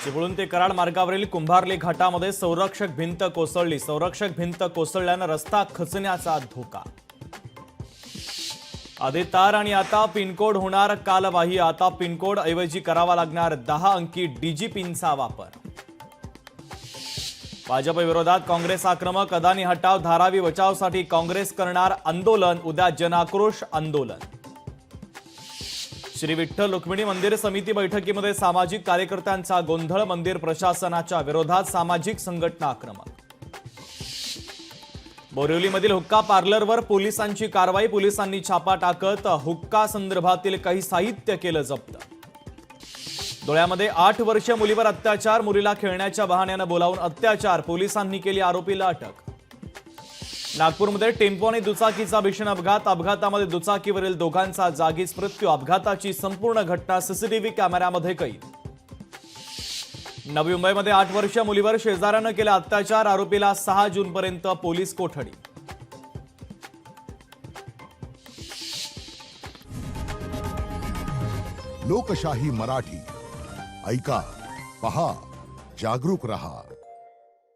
चिपळूण ते कराड मार्गावरील कुंभारली घाटामध्ये संरक्षक भिंत कोसळली। संरक्षक भिंत कोसळल्याने रस्ता खचण्याचा धोका। आधी तार आणि आता पिनकोड होणार कालबाह्य। आता पिनकोड ऐवजी करावा लागणार 10 अंकी डीजीपींचा वापर। भाजप विरोधात काँग्रेस आक्रमक। अदानी हटाव धारावी बचावसाठी काँग्रेस करणार आंदोलन। उद्या जनाक्रोश आंदोलन। श्री विठ्ठल रुक्मिणी मंदिर समिती बैठकीमध्ये सामाजिक कार्यकर्त्यांचा गोंधळ। मंदिर प्रशासनाच्या विरोधात सामाजिक संघटना आक्रमक। बोरिवलीमधील हुक्का पार्लरवर पोलिसांची कारवाई। पोलिसांनी छापा टाकत हुक्का संदर्भातील काही साहित्य केलं जप्त। धुळ्यामध्ये 8 वर्षीय मुलीवर अत्याचार। मुलीला खेळण्याच्या बहाण्याने बोलावून अत्याचार। पोलिसांनी केली आरोपीला अटक। नागपूरमध्ये टेम्पो आणि दुचाकीचा भीषण अपघात। अपघातामध्ये दुचाकीवरील दोघांचा जागीच मृत्यू। अपघाताची संपूर्ण घटना सीसीटीव्ही कॅमेऱ्यामध्ये कैद। नवी मुंबईमध्ये 8 वर्षीय मुलीवर शेजाऱ्यानं केला अत्याचार। आरोपीला 6 जूनपर्यंत पोलीस कोठडी। लोकशाही मराठी ऐका, पहा, जागरूक रहा।